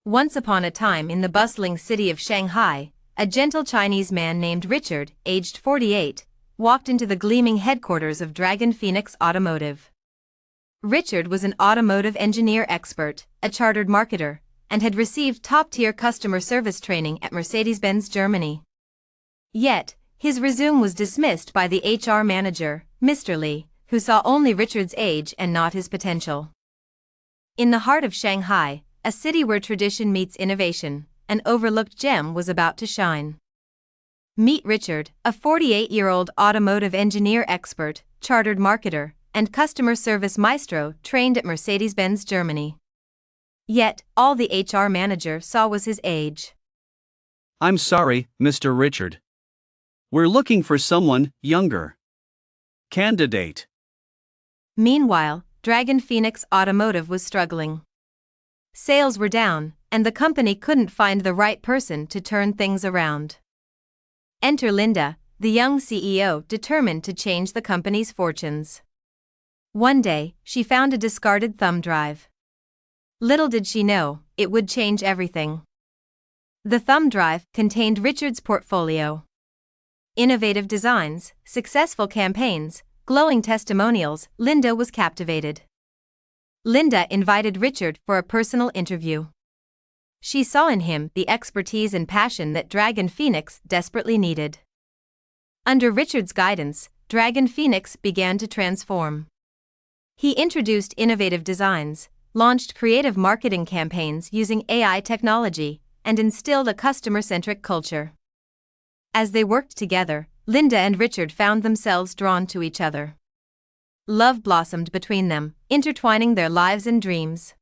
Once upon a time in the bustling city of Shanghai, a gentle Chinese man named Richard, aged 48, walked into the gleaming headquarters of Dragon Phoenix Automotive. Richard was an automotive engineer expert, a chartered marketer, and had received top-tier customer service training at Mercedes-Benz Germany. Yet, his resume was dismissed by the HR manager, Mr. Li, who saw only Richard's age and not his potential. In the heart of Shanghai, a city where tradition meets innovation, an overlooked gem was about to shine. Meet Richard, a 48-year-old automotive engineer expert, chartered marketer, and customer service maestro trained at Mercedes-Benz Germany. Yet, all the HR manager saw was his age. "I'm sorry, Mr. Richard. We're looking for someone younger. Candidate." Meanwhile, Dragon Phoenix Automotive was struggling. Sales were down, and the company couldn't find the right person to turn things around. Enter Linda, the young CEO determined to change the company's fortunes. One day, she found a discarded thumb drive. Little did she know, it would change everything. The thumb drive contained Richard's portfolio. Innovative designs, successful campaigns, glowing testimonials. Linda was captivated. Linda invited Richard for a personal interview. She saw in him the expertise and passion that Dragon Phoenix desperately needed. Under Richard's guidance, Dragon Phoenix began to transform. He introduced innovative designs, launched creative marketing campaigns using AI technology, and instilled a customer-centric culture. As they worked together, Linda and Richard found themselves drawn to each other. Love blossomed between them, intertwining their lives and dreams.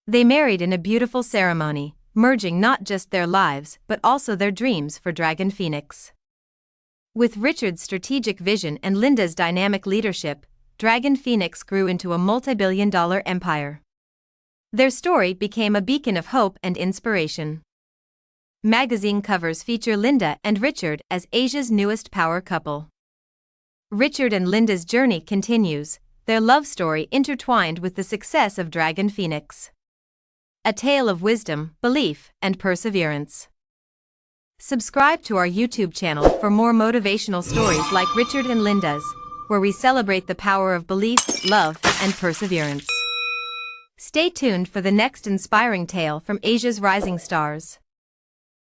They married in a beautiful ceremony, merging not just their lives but also their dreams for Dragon Phoenix. With Richard's strategic vision and Linda's dynamic leadership, Dragon Phoenix grew into a multi-billion-dollar empire. Their story became a beacon of hope and inspiration. Magazine covers feature Linda and Richard as Asia's newest power couple. Richard and Linda's journey continues, their love story intertwined with the success of Dragon Phoenix. A tale of wisdom, belief, and perseverance. Subscribe to our YouTube channel for more motivational stories like Richard and Linda's, where we celebrate the power of belief, love, and perseverance. Stay tuned for the next inspiring tale from Asia's rising stars.